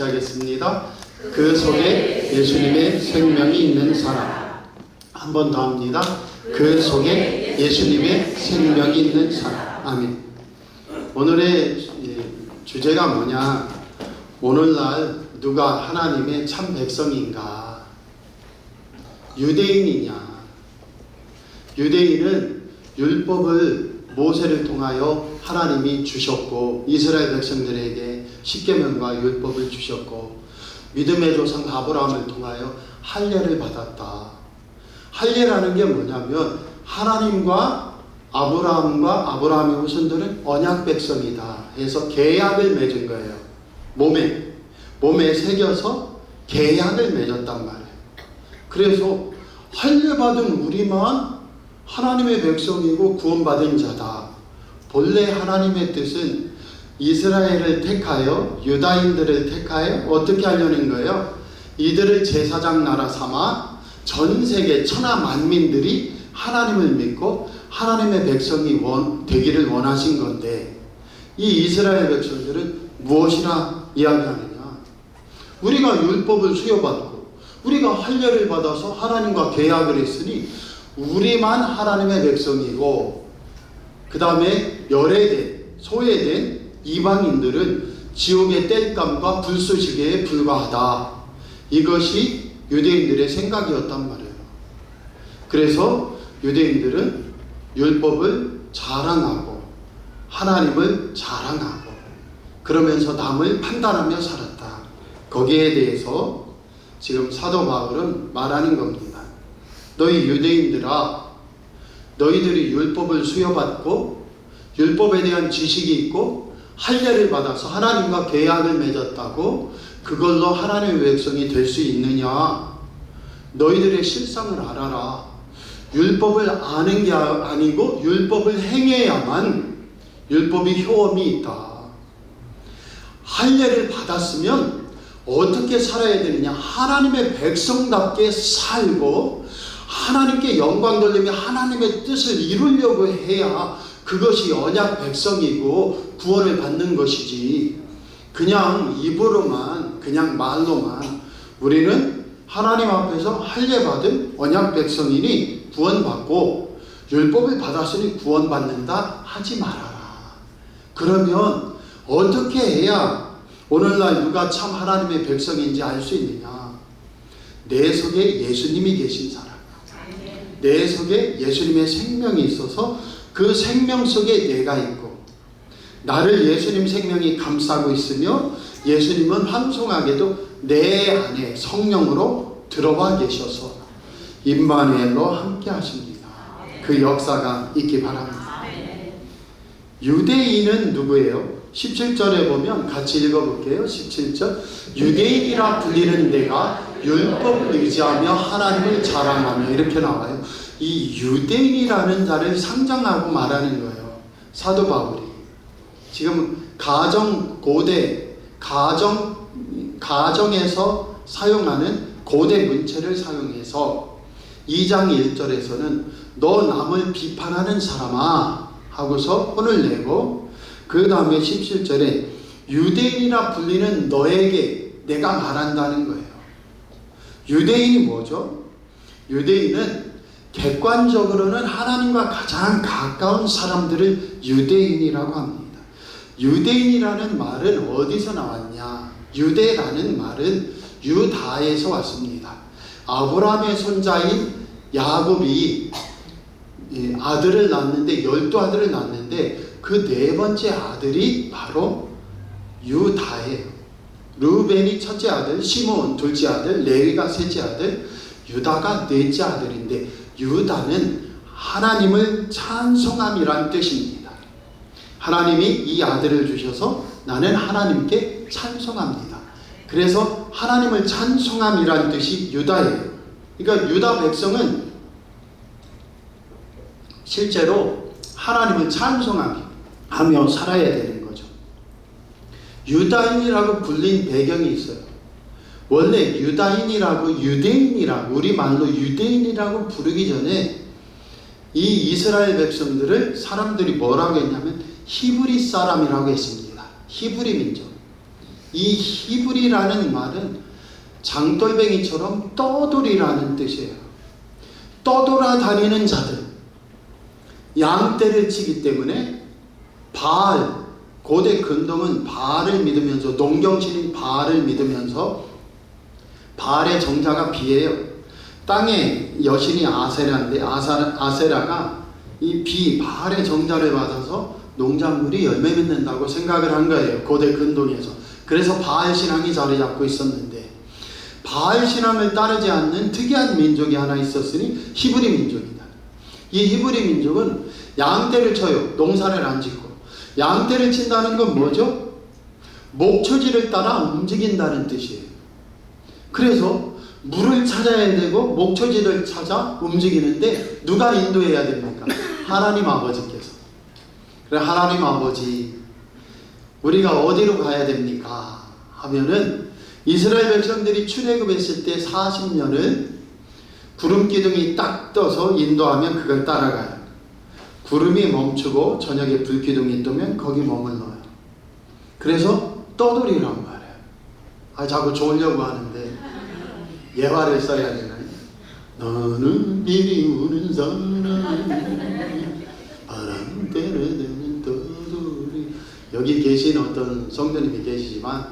같이 하겠습니다. 그 속에 예수님의 생명이 있는 사람. 한 번 더 합니다. 그 속에 예수님의 생명이 있는 사람. 아멘. 오늘의 주제가 뭐냐? 오늘날 누가 하나님의 참 백성인가? 유대인이냐? 유대인은 율법을 모세를 통하여 하나님이 주셨고, 이스라엘 백성들에게 십계명과 율법을 주셨고, 믿음의 조상 아브라함을 통하여 할례를 받았다. 할례라는 게 뭐냐면 하나님과 아브라함과 아브라함의 후손들은 언약 백성이다 해서 계약을 맺은 거예요. 몸에 새겨서 계약을 맺었단 말이에요. 그래서 할례 받은 우리만 하나님의 백성이고 구원받은 자다. 본래 하나님의 뜻은 이스라엘을 택하여 유다인들을 택하여 어떻게 하려는 거예요? 이들을 제사장 나라 삼아 전 세계 천하 만민들이 하나님을 믿고 하나님의 백성이 되기를 원하신 건데, 이 이스라엘 백성들은 무엇이라 이야기하느냐? 우리가 율법을 수여받고 우리가 할례를 받아서 하나님과 계약을 했으니 우리만 하나님의 백성이고, 그 다음에 열애된 소외된 이방인들은 지옥의 땔감과 불쏘시개에 불과하다. 이것이 유대인들의 생각이었단 말이에요. 그래서 유대인들은 율법을 자랑하고 하나님을 자랑하고 그러면서 남을 판단하며 살았다. 거기에 대해서 지금 사도 바울은 말하는 겁니다. 너희 유대인들아, 너희들이 율법을 수여받고 율법에 대한 지식이 있고 할례를 받아서 하나님과 계약을 맺었다고 그걸로 하나님의 백성이 될 수 있느냐? 너희들의 실상을 알아라. 율법을 아는 게 아니고 율법을 행해야만 율법이 효험이 있다. 할례를 받았으면 어떻게 살아야 되느냐? 하나님의 백성답게 살고 하나님께 영광 돌리며 하나님의 뜻을 이루려고 해야 그것이 언약 백성이고 구원을 받는 것이지, 그냥 입으로만 그냥 말로만 우리는 하나님 앞에서 할례 받은 언약 백성이니 구원받고 율법을 받았으니 구원받는다 하지 말아라. 그러면 어떻게 해야 오늘날 누가 참 하나님의 백성인지 알 수 있느냐? 내 속에 예수님이 계신 사람, 내 속에 예수님의 생명이 있어서 그 생명 속에 내가 있고, 나를 예수님 생명이 감싸고 있으며 예수님은 황송하게도 내 안에 성령으로 들어와 계셔서 임마누엘로 함께 하십니다. 그 역사가 있기 바랍니다. 유대인은 누구예요? 17절에 보면 같이 읽어볼게요. 17절. 유대인이라 불리는 내가 율법을 의지하며 하나님을 자랑하며, 이렇게 나와요. 이 유대인이라는 자를 상정하고 말하는 거예요, 사도 바울이. 지금 가정에서 사용하는 고대 문체를 사용해서 2장 1절에서는 너 남을 비판하는 사람아 하고서 혼을 내고, 그 다음에 17절에 유대인이라 불리는 너에게 내가 말한다는 거예요. 유대인이 뭐죠? 유대인은 객관적으로는 하나님과 가장 가까운 사람들을 유대인이라고 합니다. 유대인이라는 말은 어디서 나왔냐? 유대라는 말은 유다에서 왔습니다. 아브라함의 손자인 야곱이 아들을 낳았는데 12아들을 낳았는데 그 네 번째 아들이 바로 유다예요. 루벤이 첫째 아들, 시몬 둘째 아들, 레위가 셋째 아들, 유다가 넷째 아들인데, 유다는 하나님을 찬송함이란 뜻입니다. 하나님이 이 아들을 주셔서 나는 하나님께 찬송합니다. 그래서 하나님을 찬송함이란 뜻이 유다예요. 그러니까 유다 백성은 실제로 하나님을 찬송하며 살아야 되는 거죠. 유다인이라고 불린 배경이 있어요. 원래 유다인이라고, 유대인이라고, 우리말로 유대인이라고 부르기 전에 이 이스라엘 백성들을 사람들이 뭐라고 했냐면 히브리 사람이라고 했습니다. 히브리 민족. 이 히브리라는 말은 장돌뱅이처럼 떠돌이라는 뜻이에요. 떠돌아다니는 자들, 양떼를 치기 때문에 바알, 고대 근동은 바알을 믿으면서, 농경신인 바알을 믿으면서, 바알의 정자가 비예요. 땅의 여신이 아세라인데 아세라가 이 바알의 정자를 받아서 농작물이 열매 맺는다고 생각을 한 거예요. 고대 근동에서. 그래서 바알 신앙이 자리 잡고 있었는데, 바알 신앙을 따르지 않는 특이한 민족이 하나 있었으니 히브리 민족이다. 이 히브리 민족은 양떼를 쳐요. 농사를 안 짓고. 양떼를 친다는 건 뭐죠? 목초지를 따라 움직인다는 뜻이에요. 그래서 물을 찾아야 되고 목초지를 찾아 움직이는데 누가 인도해야 됩니까? 하나님 아버지께서. 그래, 하나님 아버지, 우리가 어디로 가야 됩니까? 하면은 이스라엘 백성들이 출애굽했을 때 40년을 구름 기둥이 딱 떠서 인도하면 그걸 따라가요. 구름이 멈추고 저녁에 불 기둥이 뜨면 거기 머물러요. 그래서 떠돌이란 말이에요. 자꾸 좋으려고 하는데 예화를 써야 되나요? 너는 이리 우는 사람, 바람 때려대는 떠돌이. 여기 계신 어떤 성도님이 계시지만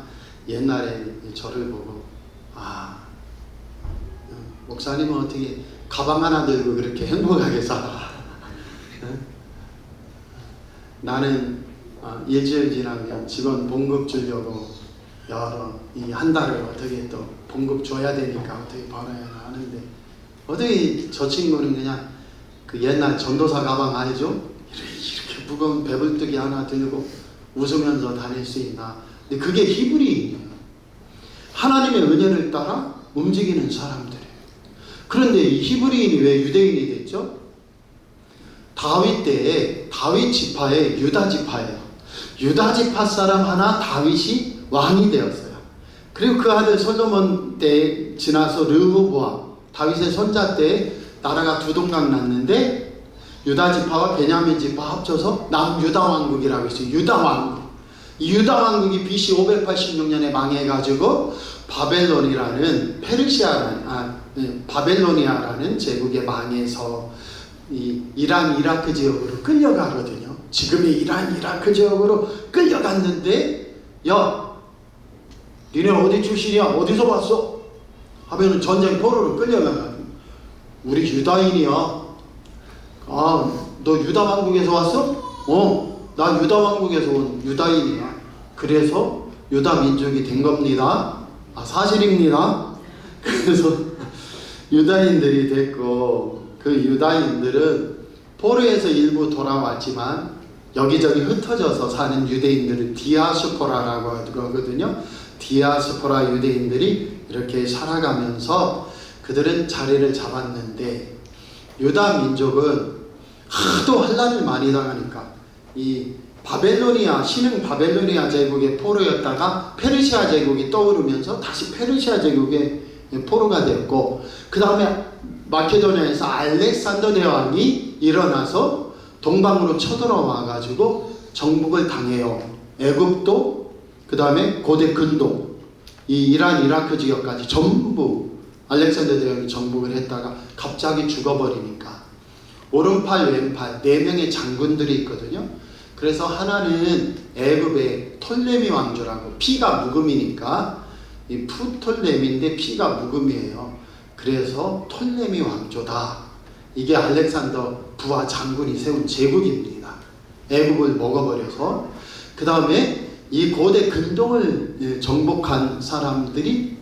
옛날에 저를 보고, 목사님은 어떻게 가방 하나 들고 그렇게 행복하게 살아? 나는 일주일 지나면 직원 봉급 주려고 이 한 달을 어떻게 또 봉급 줘야 되니까 어떻게 벌어야 하는데, 어떻게 저 친구는 그냥 그 옛날 전도사 가방 알죠? 이렇게 무거운 배불뚝이 하나 들고 웃으면서 다닐 수 있나? 근데 그게 히브리인이에요. 하나님의 은혜를 따라 움직이는 사람들이에요. 그런데 이 히브리인이 왜 유대인이 됐죠? 다윗 때에 다윗 지파의 유다 지파예요. 유다 지파 사람 하나 다윗이 왕이 되었어요. 그리고 그 아들 솔로몬 때 지나서 르호보암, 다윗의 손자 때 나라가 두 동강 났는데 유다 지파와 베냐민 지파 합쳐서 남유다 왕국이라고 있어요. 유다 왕국. 이 유다 왕국이 BC 586년에 망해가지고 바벨론이라는 바벨로니아라는 제국에 망해서 이 이란 이라크 지역으로 끌려가거든요. 지금의 이란 이라크 지역으로 끌려갔는데, 야, 니네 어디 출신이야? 어디서 왔어? 하면은 전쟁 포로로 끌려가거든요. 우리 유다인이야. 너 유다 왕국에서 왔어? 나 유다 왕국에서 온 유다인이야. 그래서 유다 민족이 된 겁니다. 사실입니다. 그래서 유다인들이 됐고, 그 유다인들은 포로에서 일부 돌아왔지만 여기저기 흩어져서 사는 유대인들을 디아스포라라고 하거든요. 디아스포라 유대인들이 이렇게 살아가면서 그들은 자리를 잡았는데, 유다 민족은 하도 환란을 많이 당하니까 이 바벨로니아, 신흥 바벨로니아 제국의 포로였다가 페르시아 제국이 떠오르면서 다시 페르시아 제국의 포로가 됐고, 그 다음에 마케도니아에서 알렉산더 대왕이 일어나서 동방으로 쳐들어와 가지고 정복을 당해요. 애굽도, 그 다음에 고대 근동, 이 이란 이라크 지역까지 전부 알렉산더 대왕이 정복을 했다가 갑자기 죽어버리니까 오른팔 왼팔 4명의 장군들이 있거든요. 그래서 하나는 애굽의 톨레미 왕조라고, 피가 묵음이니까 이 푸톨레미인데 피가 묵음이에요. 그래서 톨레미 왕조다. 이게 알렉산더 부하 장군이 세운 제국입니다. 애굽을 먹어버려서. 그 다음에 이 고대 근동을 정복한 사람들이,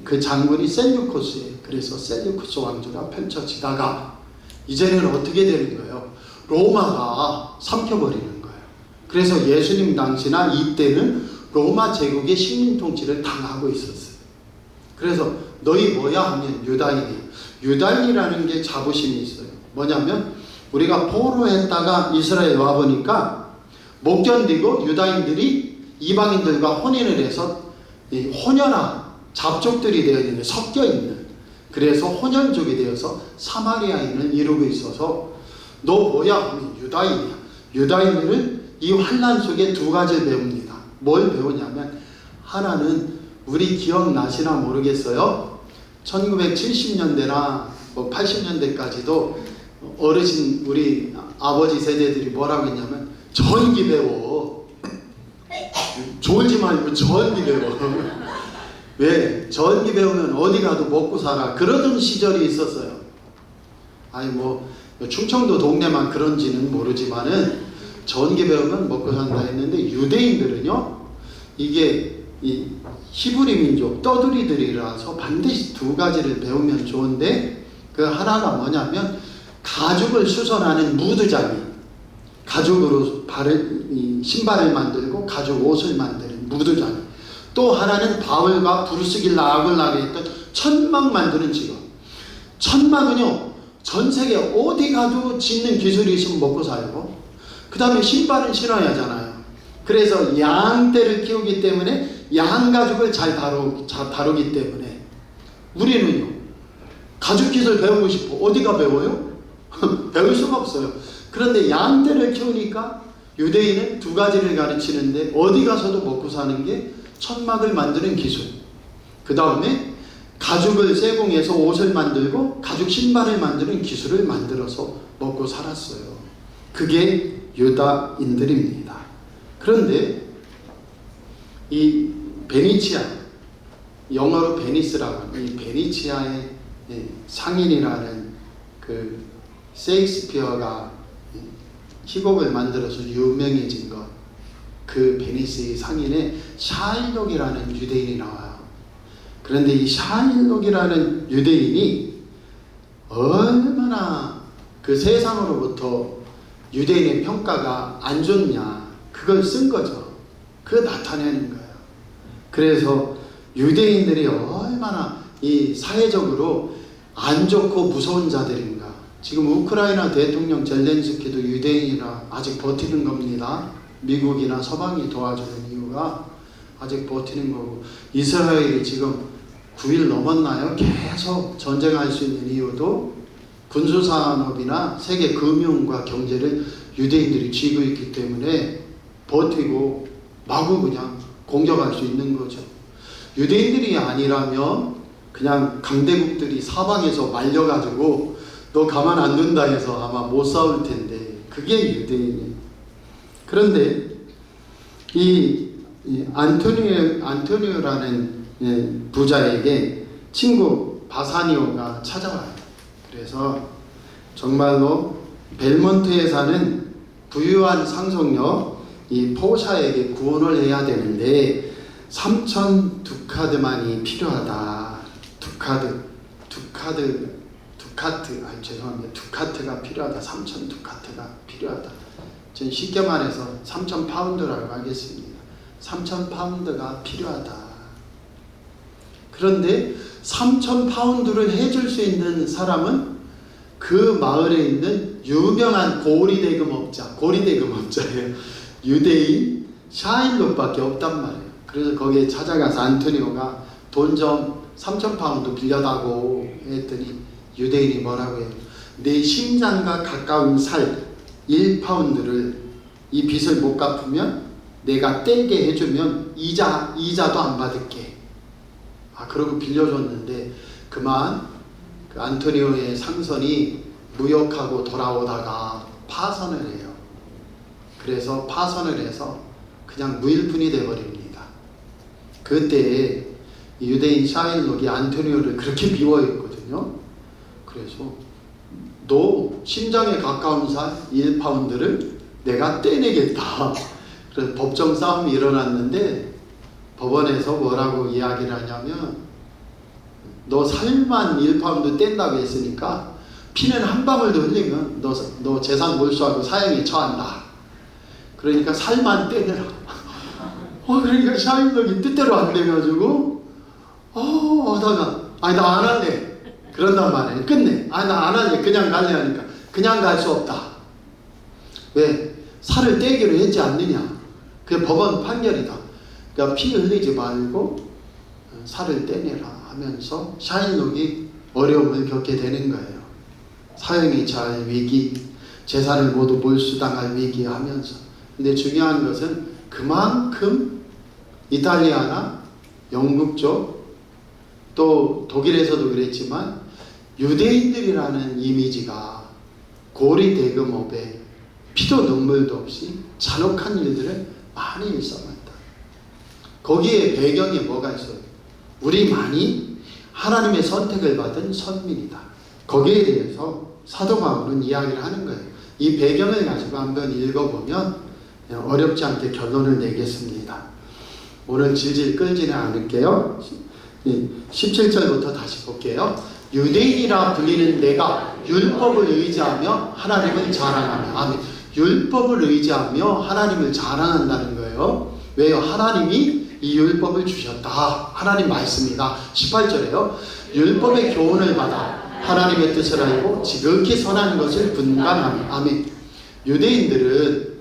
그 장군이 셀류코스예요. 그래서 셀류코스 왕조가 펼쳐지다가 이제는 어떻게 되는 거예요? 로마가 삼켜버리는 거예요. 그래서 예수님 당시나 이때는 로마 제국의 식민 통치를 당하고 있었어요. 그래서 너희 뭐야 하면 유다인이에요. 유다인이라는 게 자부심이 있어요. 뭐냐면 우리가 포로했다가 이스라엘 와보니까 못 견디고 유다인들이 이방인들과 혼인을 해서 혼연한 잡족들이 되어 있는, 섞여 있는, 그래서 혼연족이 되어서 사마리아인을 이루고 있어서 너 뭐야 하면 유다인이야. 유다인들은 이 환난 속에 두 가지를 배웁니다. 뭘 배우냐면 하나는 우리 기억나시나 모르겠어요. 1970년대나 뭐 80년대까지도 어르신 우리 아버지 세대들이 뭐라고 했냐면 전기 배워. 졸지 말고 전기 배워. 왜? 전기 배우면 어디 가도 먹고 살아. 그러던 시절이 있었어요. 아니 뭐 충청도 동네만 그런지는 모르지만은 전기 배우면 먹고 산다 했는데, 유대인들은요 이게 이 히브리 민족 떠돌이들이라서 반드시 두 가지를 배우면 좋은데, 그 하나가 뭐냐면 가죽을 수선하는 무드장이, 가죽으로 신발을 만들고 가죽 옷을 만드는 무드장이, 또 하나는 바울과 브루스길라 아굴락에 있던 천막 만드는 직업. 천막은요 전 세계 어디 가도 짓는 기술이 있으면 먹고 살고, 그 다음에 신발은 신어야 하잖아요. 그래서 양떼를 키우기 때문에 양가죽을 잘 다루기 때문에 우리는요 가죽 기술 배우고 싶어. 어디가 배워요? 배울 수가 없어요. 그런데 양떼를 키우니까 유대인은 두 가지를 가르치는데, 어디 가서도 먹고 사는 게 천막을 만드는 기술, 그 다음에 가죽을 세공해서 옷을 만들고 가죽 신발을 만드는 기술을 만들어서 먹고 살았어요. 그게 유다인들입니다. 그런데 이 베니치아, 영어로 베니스라고, 이 베니치아의 상인이라는 그 셰익스피어가 희곡을 만들어서 유명해진 것, 그 베니스의 상인에 샤일록이라는 유대인이 나와요. 그런데 이 샤일록이라는 유대인이 얼마나 그 세상으로부터 유대인의 평가가 안 좋냐, 그걸 쓴 거죠. 그걸 나타내는 거예요. 그래서 유대인들이 얼마나 이 사회적으로 안 좋고 무서운 자들인가. 지금 우크라이나 대통령 젤렌스키도 유대인이라 아직 버티는 겁니다. 미국이나 서방이 도와주는 이유가 아직 버티는 거고, 이스라엘이 지금 9일 넘었나요? 계속 전쟁할 수 있는 이유도 군수산업이나 세계 금융과 경제를 유대인들이 쥐고 있기 때문에 버티고 마구 그냥 공격할 수 있는 거죠. 유대인들이 아니라면 그냥 강대국들이 사방에서 말려가지고 너 가만 안 둔다 해서 아마 못 싸울 텐데, 그게 유대인이에요. 그런데 이 안토니오라는 부자에게 친구 바사니오가 찾아와요. 그래서 정말로 벨몬트에 사는 부유한 상속녀 이 포샤에게 구원을 해야 되는데 3,000 두카드만이 필요하다. 두카트가 필요하다. 3,000 두카트가 필요하다. 전 쉽게 말해서 3,000 파운드라고 하겠습니다. 3,000 파운드가 필요하다. 그런데 3,000 파운드를 해줄 수 있는 사람은 그 마을에 있는 유명한 고리대금업자예요. 유대인 샤일록밖에 없단 말이에요. 그래서 거기에 찾아가서 안토니오가 돈 좀 3,000 파운드 빌려다고 했더니 유대인이 뭐라고 해요? 내 심장과 가까운 살 1파운드를 이 빚을 못 갚으면 내가 떼게 해주면 이자도 안 받을게. 그러고 빌려줬는데 그만 그 안토니오의 상선이 무역하고 돌아오다가 파선을 해요. 그래서 파선을 해서 그냥 무일푼이 돼버립니다. 그때 유대인 샤일록이 안토니오를 그렇게 미워했거든요. 그래서 너 심장에 가까운 살 1파운드를 내가 떼내겠다. 그래서 법정 싸움이 일어났는데 법원에서 뭐라고 이야기를 하냐면, 너 살만 1파운드 뗀다고 했으니까 피는 한 방울도 흘리면 너 재산 몰수하고 사형에 처한다. 그러니까 살만 떼내라. 그러니까 샤일록이 뜻대로 안 돼가지고 하다가 나 안 할래. 그런단 말이에요. 끝내. 나 안 할래. 그냥 갈래 하니까 그냥 갈 수 없다. 왜? 살을 떼기로 했지 않느냐. 그게 법원 판결이다. 그러니까 피 흘리지 말고 살을 떼내라 하면서 샤일록이 어려움을 겪게 되는 거예요. 사형에 처할 위기, 재산을 모두 몰수당할 위기 하면서. 근데 중요한 것은 그만큼 이탈리아나 영국 쪽, 또 독일에서도 그랬지만 유대인들이라는 이미지가 고리 대금업에 피도 눈물도 없이 잔혹한 일들을 많이 일삼았다. 거기에 배경에 뭐가 있어요? 우리 많이 하나님의 선택을 받은 선민이다. 거기에 대해서 사도 바울은 이야기를 하는 거예요. 이 배경을 가지고 한번 읽어보면 어렵지 않게 결론을 내겠습니다. 오늘 질질 끌지는 않을게요. 17절부터 다시 볼게요. 유대인이라 불리는 내가 율법을 의지하며 하나님을 자랑하며. 아멘. 율법을 의지하며 하나님을 자랑한다는 거예요. 왜요? 하나님이 이 율법을 주셨다. 하나님 말씀이다. 18절에요. 율법의 교훈을 받아 하나님의 뜻을 알고 지극히 선한 것을 분간하며. 아멘. 유대인들은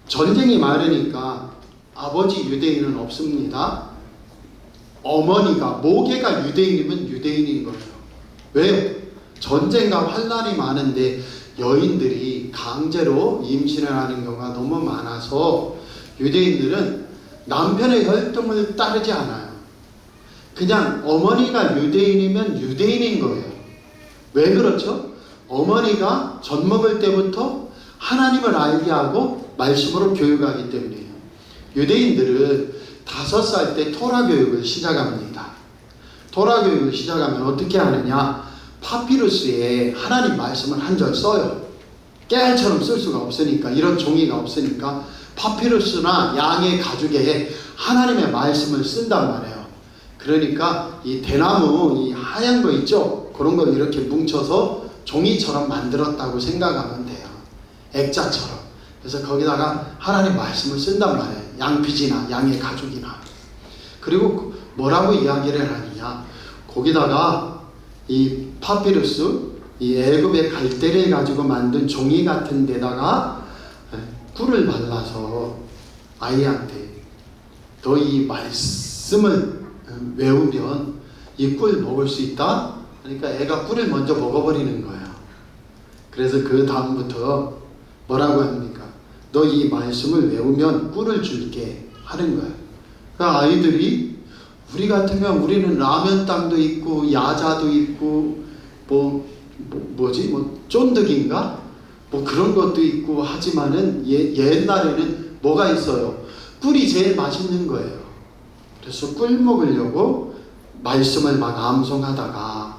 전쟁이 많으니까 아버지 유대인은 없습니다. 어머니가, 모계가 유대인이면 유대인인 거예요. 왜요? 전쟁과 환란이 많은데 여인들이 강제로 임신을 하는 경우가 너무 많아서 유대인들은 남편의 혈통을 따르지 않아요. 그냥 어머니가 유대인이면 유대인인 거예요. 왜 그렇죠? 어머니가 젖 먹을 때부터 하나님을 알게 하고 말씀으로 교육하기 때문이에요. 유대인들은 5살 때 토라 교육을 시작합니다. 토라 교육을 시작하면 어떻게 하느냐? 파피루스에 하나님 말씀을 한 절 써요. 깨알처럼 쓸 수가 없으니까, 이런 종이가 없으니까 파피루스나 양의 가죽에 하나님의 말씀을 쓴단 말이에요. 그러니까 이 대나무, 이 하얀 거 있죠? 그런 걸 이렇게 뭉쳐서 종이처럼 만들었다고 생각하면 돼요. 액자처럼. 그래서 거기다가 하나님 말씀을 쓴단 말이에요. 양피지나 양의 가죽이나. 그리고 뭐라고 이야기를 하느냐? 거기다가 이 파피루스, 이 애굽의 갈대를 가지고 만든 종이 같은 데다가 꿀을 발라서 아이한테 너 이 말씀을 외우면 이 꿀 먹을 수 있다? 그러니까 애가 꿀을 먼저 먹어버리는 거예요. 그래서 그 다음부터 뭐라고 합니까? 너 이 말씀을 외우면 꿀을 줄게 하는 거예요. 그러니까 아이들이 우리 같으면 우리는 라면 땅도 있고 야자도 있고 쫀득인가? 그런 것도 있고 하지만은 옛날에는 뭐가 있어요? 꿀이 제일 맛있는 거예요. 그래서 꿀 먹으려고 말씀을 막 암송하다가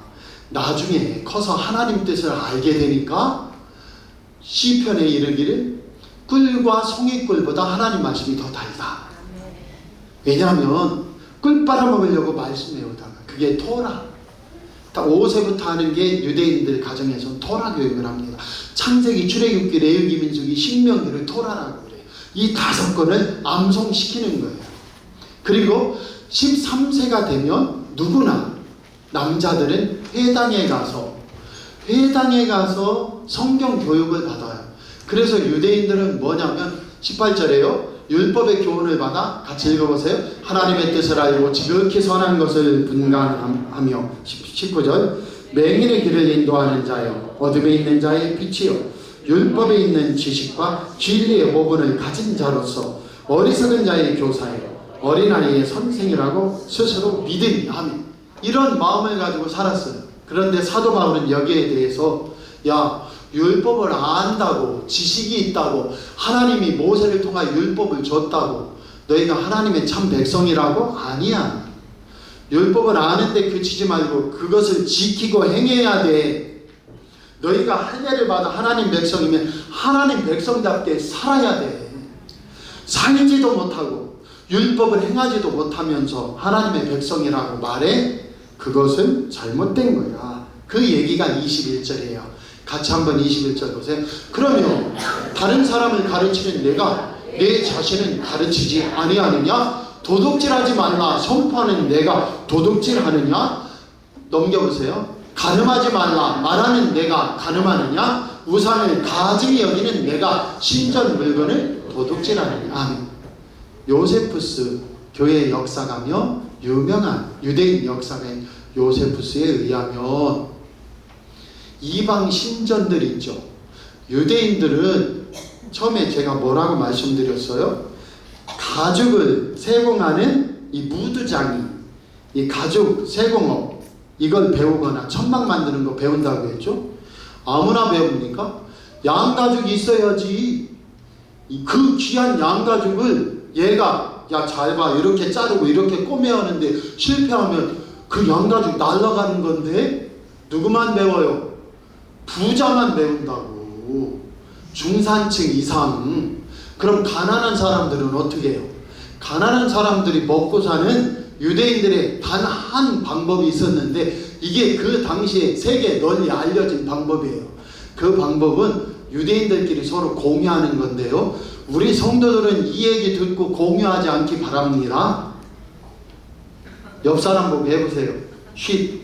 나중에 커서 하나님 뜻을 알게 되니까 시편에 이르기를 꿀과 송이꿀보다 하나님 말씀이 더 달다. 왜냐하면 꿀 빨아먹으려고 말씀 외우다가 그게 토라. 5세부터 하는 게 유대인들 가정에서 토라 교육을 합니다. 창세기, 출애굽기, 레위기, 민수기, 신명기를 토라라고 그래요. 이 5권을 암송시키는 거예요. 그리고 13세가 되면 누구나 남자들은 회당에 가서 성경 교육을 받아요. 그래서 유대인들은 뭐냐면 18절에요. 율법의 교훈을 받아, 같이 읽어보세요. 하나님의 뜻을 알고 지극히 선한 것을 분간하며. 19절 맹인의 길을 인도하는 자여, 어둠에 있는 자의 빛이여, 율법에 있는 지식과 진리의 모분을 가진 자로서 어리석은 자의 교사여, 어린아이의 선생이라고 스스로 믿으니. 아멘. 이런 마음을 가지고 살았어요. 그런데 사도 바울은 여기에 대해서 율법을 안다고, 지식이 있다고, 하나님이 모세를 통하여 율법을 줬다고 너희가 하나님의 참 백성이라고? 아니야. 율법을 아는데 그치지 말고 그것을 지키고 행해야 돼. 너희가 할례를 받아 하나님 백성이면 하나님 백성답게 살아야 돼. 살지도 못하고 율법을 행하지도 못하면서 하나님의 백성이라고 말해? 그것은 잘못된 거야. 그 얘기가 21절이에요. 같이 한번 21절 보세요. 그러면 다른 사람을 가르치는 내가 내 자신은 가르치지 아니하느냐? 도둑질하지 말라 선포하는 내가 도둑질하느냐? 넘겨보세요. 간음하지 말라 말하는 내가 간음하느냐? 우상을 가증히 여기는 내가 신전 물건을 도둑질하느냐? 아멘. 요세푸스 교회의 역사가며 유명한 유대인 역사가인 요세푸스에 의하면 이방 신전들 있죠. 유대인들은 처음에 제가 뭐라고 말씀드렸어요? 가죽을 세공하는 이 무드장이 이 가죽 세공업 이걸 배우거나 천막 만드는 거 배운다고 했죠. 아무나 배웁니까? 양가죽이 있어야지. 그 귀한 양가죽을 얘가 야 잘 봐 이렇게 자르고 이렇게 꼬매야 하는데 실패하면 그 양가죽 날아가는 건데 누구만 배워요? 부자만 배운다고. 중산층 이상. 그럼 가난한 사람들은 어떻게 해요? 가난한 사람들이 먹고 사는 유대인들의 단 한 방법이 있었는데 이게 그 당시에 세계에 널리 알려진 방법이에요. 그 방법은 유대인들끼리 서로 공유하는 건데요. 우리 성도들은 이 얘기 듣고 공유하지 않기 바랍니다. 옆 사람 보고 해보세요. 쉿.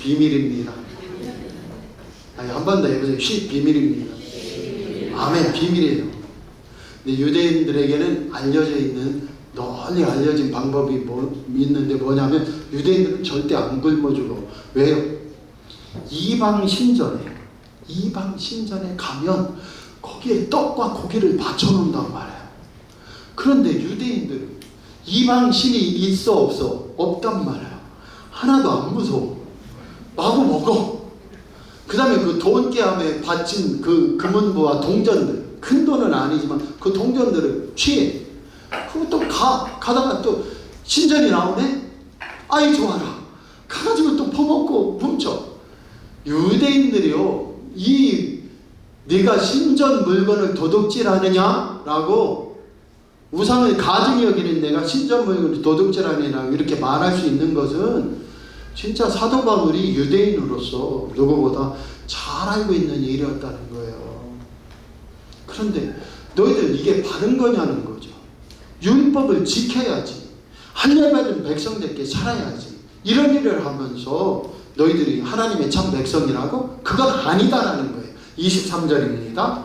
비밀입니다. 아니, 한 번 더 해보세요. 쉿. 비밀입니다. 아멘. 비밀이에요. 근데 유대인들에게는 알려져 있는 널리 알려진 방법이 있는데 뭐냐면 유대인들은 절대 안 굶어주고. 왜요? 이방 신전에 가면 거기에 떡과 고기를 바쳐놓는단 말이에요. 그런데 유대인들은 이방 신이 있어 없어? 없단 말이에요. 하나도 안 무서워. 마구 먹어. 그 다음에 그 돈깨함에 바친 그 금은부와 동전들, 큰 돈은 아니지만 그 동전들을 취해. 그리고 또 가다가 또 신전이 나오네? 아이 좋아라. 가가지고 또 퍼먹고 훔쳐. 유대인들이요, 네가 신전 물건을 도둑질하느냐? 라고 우상을 가증히 여기는 내가 신전 물건을 도둑질하느냐 이렇게 말할 수 있는 것은 진짜 사도 바울이 유대인으로서 누구보다 잘 알고 있는 일이었다는 거예요. 그런데 너희들 이게 바른 거냐는 거죠. 율법을 지켜야지. 할례받은 백성답게 살아야지. 이런 일을 하면서 너희들이 하나님의 참 백성이라고? 그건 아니다라는 거예요. 23절입니다.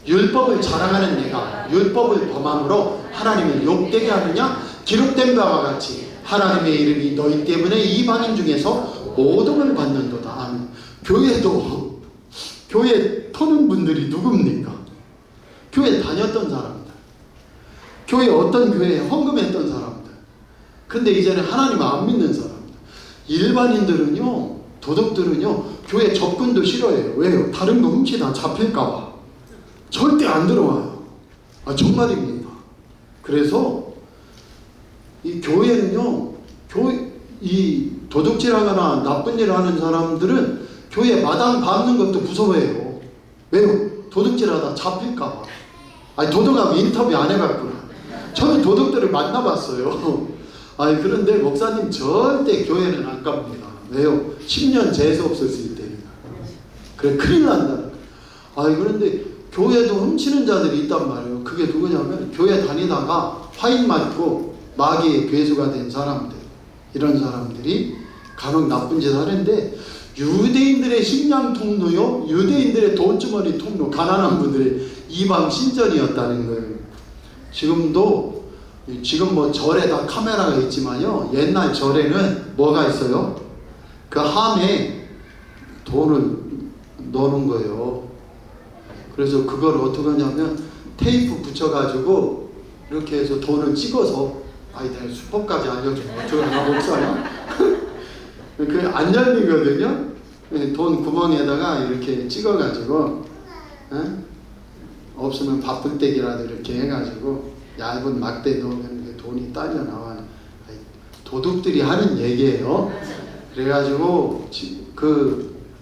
율법을 자랑하는 내가 율법을 범함으로 하나님을 욕되게 하느냐? 기록된 바와 같이 하나님의 이름이 너희 때문에 이방인 중에서 모독을 받는도다. 아멘. 교회도 교회 터는 분들이 누굽니까? 교회 다녔던 사람들, 교회 어떤 교회에 헌금했던 사람들. 근데 이제는 하나님 안 믿는 사람들. 일반인들은요, 도덕들은요, 교회 접근도 싫어해요. 왜요? 다른 거 훔치다 잡힐까봐 절대 안 들어와요. 정말입니다. 그래서 이 교회는요, 이 도둑질하거나 나쁜 일을 하는 사람들은 교회 마당 밟는 것도 무서워해요. 왜요? 도둑질하다 잡힐까봐. 도둑하고 인터뷰 안 해봤구나. 저는 도둑들을 만나봤어요. 그런데 목사님 절대 교회는 안 갑니다. 왜요? 10년 재수 없었을 때니까. 그래, 큰일 난다는 거예요. 그런데 교회도 훔치는 자들이 있단 말이에요. 그게 누구냐면 교회 다니다가 화인 맞고 마귀의 괴수가 된 사람들, 이런 사람들이 간혹 나쁜 짓을 하는데 유대인들의 식량 통로요, 유대인들의 돈주머니 통로, 가난한 분들의 이방 신전이었다는 거예요. 지금 뭐 절에다 카메라가 있지만요, 옛날 절에는 뭐가 있어요? 그 함에 돈을 넣는 거예요. 그래서 그걸 어떻게 하냐면 테이프 붙여가지고 이렇게 해서 돈을 찍어서, 내가 수법까지 알려줘. 어떻게 하나 목사야? 그 안 열리거든요. 돈 구멍에다가 이렇게 찍어가지고, 없으면 밥풀떼기라도 이렇게 해가지고 얇은 막대 넣으면 돈이 딸려 나와요. 도둑들이 하는 얘기예요. 그래가지고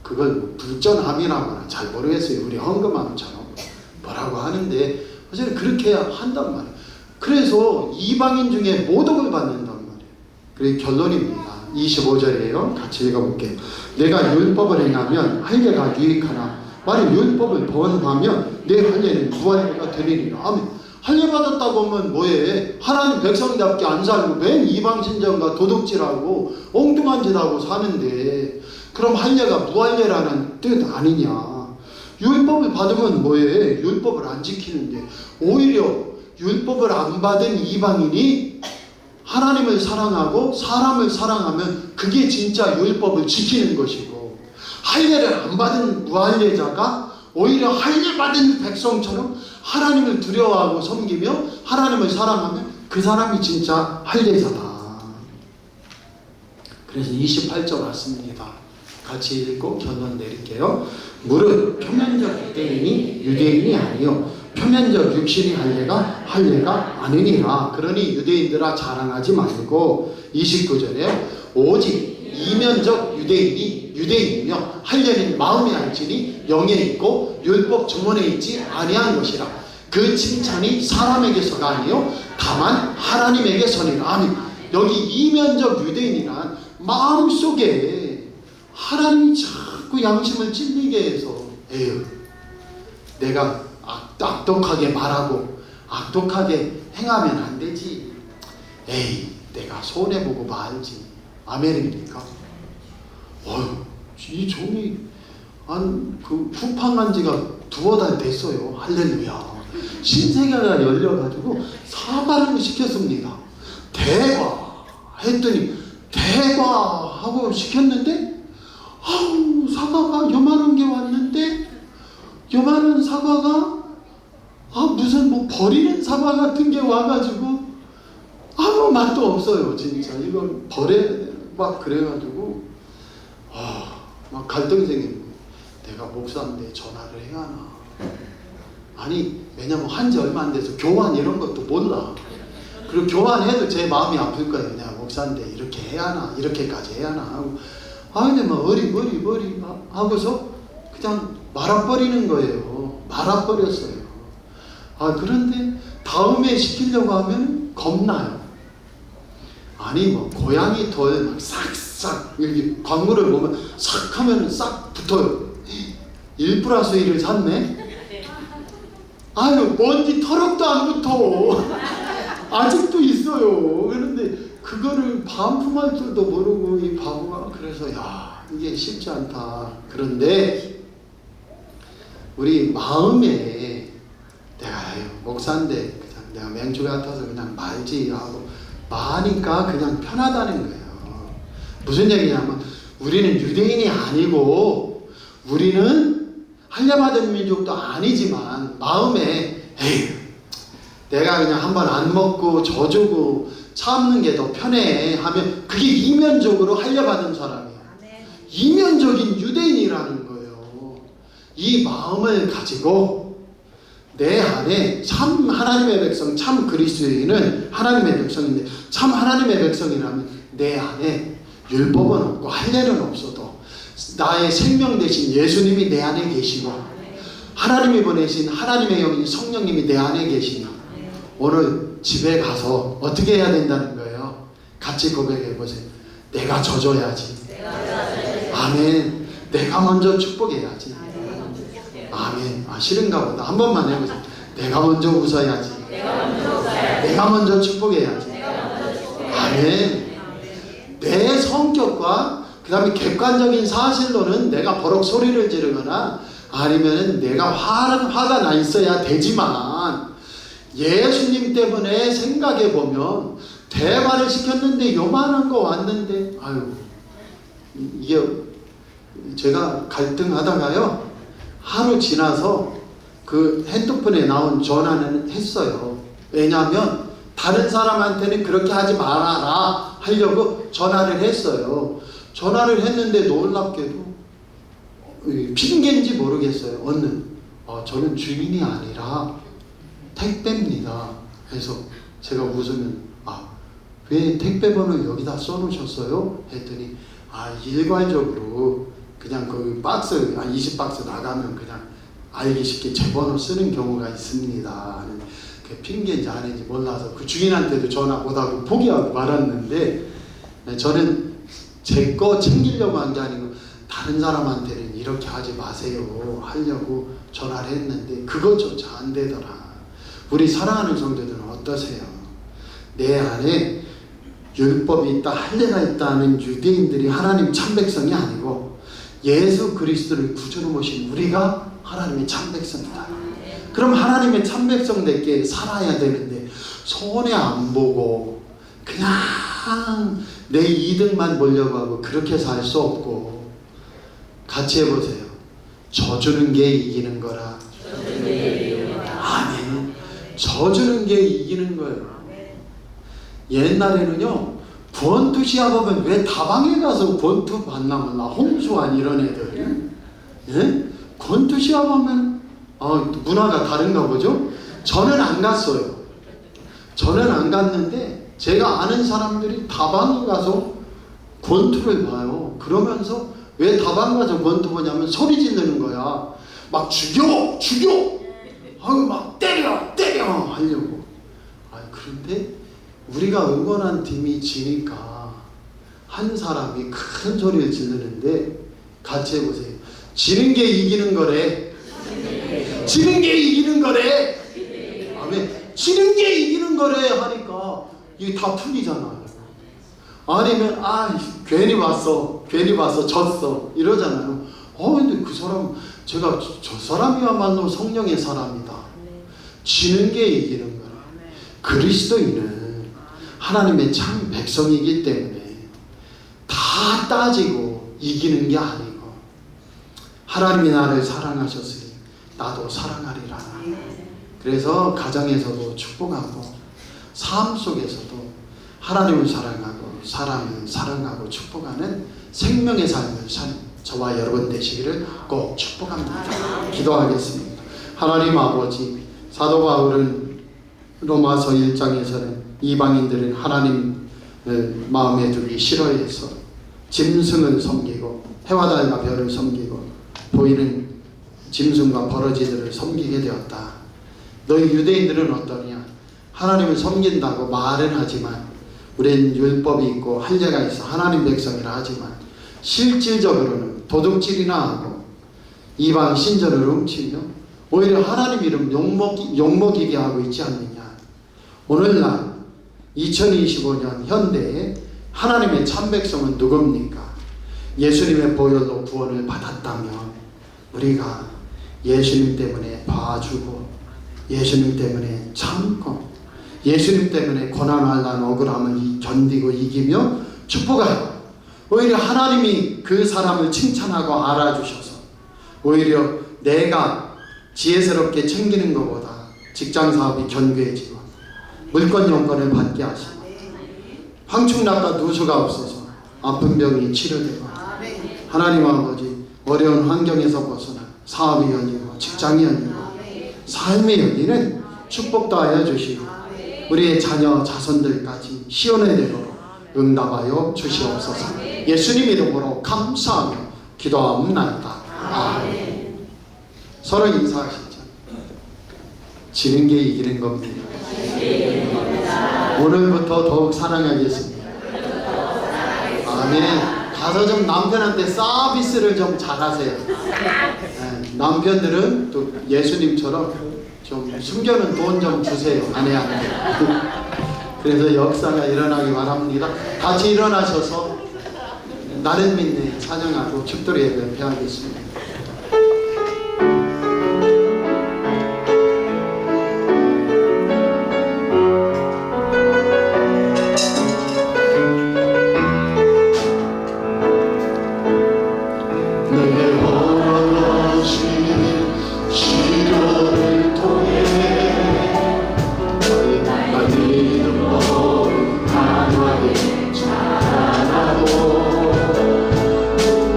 그걸 불전함이라고 잘 모르겠어요. 우리 헌금함처럼 뭐라고 하는데 어쨌든 그렇게 한단 말이에요. 그래서 이방인 중에 모독을 받는단 말이에요. 그게 결론입니다. 25절이에요. 같이 읽어볼게요. 내가 율법을 행하면 할례가 유익하나 만일 율법을 범하면 내 할례는 무할례가 되리라. 아멘. 할례 받았다고 하면 뭐해? 하나님 백성답게 안 살고 맨 이방신전과 도둑질하고 엉뚱한 짓하고 사는데 그럼 할례가 무할례라는 뜻 아니냐? 율법을 받으면 뭐해? 율법을 안 지키는데 오히려 율법을 안 받은 이방인이 하나님을 사랑하고 사람을 사랑하면 그게 진짜 율법을 지키는 것이고, 할례를 안 받은 무할례자가 오히려 할례 받은 백성처럼 하나님을 두려워하고 섬기며 하나님을 사랑하면 그 사람이 진짜 할례자다. 그래서 28절 왔습니다. 같이 읽고 결론 내릴게요. 무릇 표면적 유대인이 유대인이 아니요 표면적 육신이 할례가 아니니라. 그러니 유대인들아 자랑하지 말고 29절에 오직 이면적 유대인이 유대인이며 할례는 마음에 알지니 영에 있고 율법 주문에 있지 아니한 것이라. 그 칭찬이 사람에게서가 아니요 다만 하나님에게서니라. 아멘. 여기 이면적 유대인이란 마음속에 하나님이 자꾸 양심을 찔리게 해서 에휴 내가 악독하게 말하고 악독하게 행하면 안 되지. 에이 내가 손해보고 말지. 아멘입니까? 이 종이 후판한 지가 2달 됐어요. 할렐루야. 신세계가 열려가지고 사과를 시켰습니다. 대과 했더니 대과하고 시켰는데 사과가 요만한 게 왔는데 요만한 사과가 무슨 뭐 버리는 사과 같은 게 와가지고 아무 맛도 없어요. 진짜 이건 버려야 돼. 막 그래가지고 막 갈등이 생기는 거예요. 내가 목사인데 전화를 해야 하나. 아니 왜냐면 한지 얼마 안 돼서 교환 이런 것도 몰라. 그리고 교환해도 제 마음이 아플 거예요. 내가 목사인데 이렇게 해야 하나 이렇게까지 해야 하나 하고 근데 막 어리 하고서 그냥 말아버리는 거예요. 말아버렸어요. 그런데 다음에 시키려고 하면 겁나요. 아니 뭐 고양이 털 막 싹싹 이렇게 광고를 보면 싹 하면 싹 붙어요. 1+1을 샀네. 아유 먼지 털럭도 안 붙어. 아직도 있어요. 그런데 그거를 반품할 줄도 모르고 이 바보가. 그래서 이게 쉽지 않다. 그런데 우리 마음에 내가 목사인데 그냥 내가 맹주 같아서 그냥 말지 하고 마니까 그냥 편하다는 거예요. 무슨 얘기냐면 우리는 유대인이 아니고 우리는 할례받은 민족도 아니지만 마음에 내가 그냥 한번 안 먹고 져주고 참는 게 더 편해 하면 그게 이면적으로 할례받은 사람이에요. 이면적인 유대인이라는 거예요. 이 마음을 가지고 내 안에 참 하나님의 백성, 참 그리스도인은 하나님의 백성인데 참 하나님의 백성이라면 내 안에 율법은 없고 할례는 없어도 나의 생명 대신 예수님이 내 안에 계시고 하나님이 보내신 하나님의 영인 성령님이 내 안에 계시니 오늘 집에 가서 어떻게 해야 된다는 거예요? 같이 고백해 보세요. 내가 져줘야지. 아멘. 내가 먼저 축복해야지. 아멘. 싫은가 보다. 한 번만 해보세요. 내가 먼저 웃어야지. 내가 먼저 축복해야지. 아멘. 내 성격과 그 다음에 객관적인 사실로는 내가 버럭 소리를 지르거나 아니면 내가 화가 나 있어야 되지만 예수님 때문에 생각해 보면 대화를 시켰는데 요만한 거 왔는데 이게 제가 갈등하다가요 하루 지나서 그 핸드폰에 나온 전화는 했어요. 왜냐하면 다른 사람한테는 그렇게 하지 말아라 하려고 전화를 했어요. 전화를 했는데 놀랍게도 핑계인지 모르겠어요. 저는 주인이 아니라 택배입니다. 그래서 제가 웃으면 왜 택배 번호 여기다 써놓으셨어요? 했더니 일괄적으로 그냥 그 박스 20박스 나가면 그냥 알기 쉽게 제 번호 쓰는 경우가 있습니다 하는 그 핑계인지 아닌지 몰라서 그 주인한테도 전화 오다고 포기하고 말았는데 저는 제 거 챙기려고 한 게 아니고 다른 사람한테는 이렇게 하지 마세요 하려고 전화를 했는데 그것조차 안 되더라. 우리 사랑하는 성도들은 어떠세요? 내 안에 율법이 있다, 할례가 있다는 유대인들이 하나님 참백성이 아니고 예수 그리스도를 구주로 모신 우리가 하나님의 참백성이다. 그럼 하나님의 참백성답게 살아야 되는데 손해 안 보고 그냥 내 이득만 보려고 하고 그렇게 살 수 없고 같이 해보세요. 져주는 게 이기는 거라. 아멘. 져주는 게 이기는 거예요. 옛날에는요 권투 시합하면 왜 다방에 가서 권투 만나면 나 홍수환 이런 애들, 예? 권투 시합하면 문화가 다른가 보죠. 저는 안 갔어요. 저는 안 갔는데 제가 아는 사람들이 다방에 가서 권투를 봐요. 그러면서 왜 다방 가서 권투 보냐면 소리 지르는 거야. 막 죽여 막 때려 하려고. 그런데 우리가 응원한 팀이 지니까 한 사람이 큰 소리를 지르는데 같이 해보세요. 지는 게 이기는 거래. 지는 게 이기는 거래. 아멘. 지는 게 이기는 거래 하니까 이게 다 풀리잖아요. 아니면 괜히 봤어 졌어 이러잖아요. 근데 그 사람, 제가 저 사람이야말로 성령의 사람이다. 지는 게 이기는 거야. 그리스도인은 하나님의 참 백성이기 때문에 다 따지고 이기는 게 아니고, 하나님이 나를 사랑하셨으니 나도 사랑하리라. 그래서 가정에서도 축복하고 삶 속에서도 하나님을 사랑하고 사람을 사랑하고 축복하는 생명의 삶을 사는 저와 여러분 되시기를 꼭 축복합니다. 기도하겠습니다. 하나님 아버지, 사도 바울은 로마서 1장에서는 이방인들은 하나님을 마음에 두기 싫어해서 짐승을 섬기고 해와 달과 별을 섬기고 보이는 짐승과 버러지들을 섬기게 되었다. 너희 유대인들은 어떠냐? 하나님을 섬긴다고 말은 하지만, 우리는 율법이 있고 할례가 있어 하나님 백성이라 하지만 실질적으로는 도둑질이나 하고 이방 신전을 훔치며 오히려 하나님 이름 욕먹이게 하고 있지 않느냐. 오늘날 2025년 현대에 하나님의 참 백성은 누굽니까? 예수님의 보혈로 구원을 받았다면 우리가 예수님 때문에 봐주고 예수님 때문에 참고 예수님 때문에 고난할 억울함을 견디고 이기며 축복하고, 오히려 하나님이 그 사람을 칭찬하고 알아주셔서 오히려 내가 지혜스럽게 챙기는 것보다 직장사업이 견고해지고 물권 용건을 받게 하시고 황충났다 누수가 없어서 아픈 병이 치료되고 하나님 아버지 어려운 환경에서 벗어나 사업이 열리고 직장이 열리고 삶이 열리는 축복도 하여 주시고 우리의 자녀 자손들까지 시온의 대로 응답하여 주시옵소서. 예수님 이름으로 감사하며 기도하옵나이다. 아멘. 서로 인사하시죠. 지는 게 이기는 겁니다. 오늘부터 더욱 사랑하겠습니다. 아멘. 가서 좀 남편한테 서비스를 좀 잘하세요. 남편들은 또 예수님처럼 좀 숨겨놓은 돈 좀 주세요, 아내한테. 그래서 역사가 일어나기 바랍니다. 같이 일어나셔서 나를 믿네 찬양하고 축도로 예배 폐하겠습니다.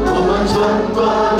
험한 삶과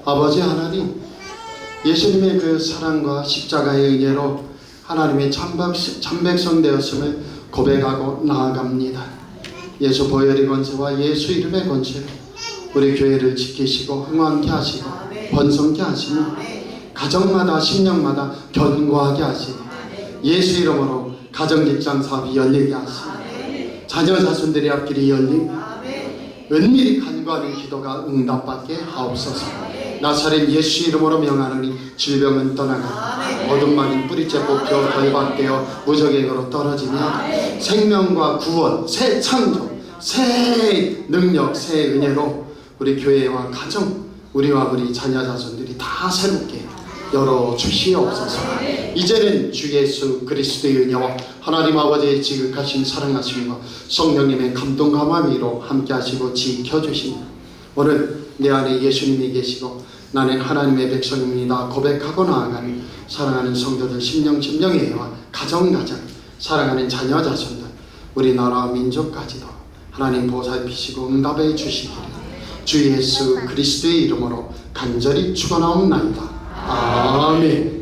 아버지 하나님, 예수님의 그 사랑과 십자가의 은혜로 하나님의 참백성 되었음을 고백하고 나아갑니다. 예수 보혈의 권세와 예수 이름의 권세로 우리 교회를 지키시고 흥왕케 하시고 번성케 하시며 가정마다 심령마다 견고하게 하시고 예수 이름으로 가정 직장 사업이 열리게 하시고 자녀 자손들의 앞길이 열리고 은밀히 간구하는 기도가 응답받게 하옵소서. 나사렛 예수 이름으로 명하노니 질병은 떠나가 어둠만이 뿌리째 뽑혀 덜박되어 무적행으로 떨어지며 생명과 구원, 새 창조, 새 능력, 새 은혜로 우리 교회와 가정, 우리와 우리 자녀 자손들이 다 새롭게 열어주시옵소서. 이제는 주 예수 그리스도의 은혜와 하나님 아버지의 지극하신 사랑하심과 성령님의 감동 감화미로 함께 하시고 지켜주시니 오늘 내 안에 예수님이 계시고 나는 하나님의 백성입니다 고백하고 나아가는 사랑하는 성도들 심령의 애와 가정 사랑하는 자녀 자손들 우리나라 민족까지도 하나님 보살피시고 응답해 주시기를 주 예수 그리스도의 이름으로 간절히 축원하옵나이다. 아멘.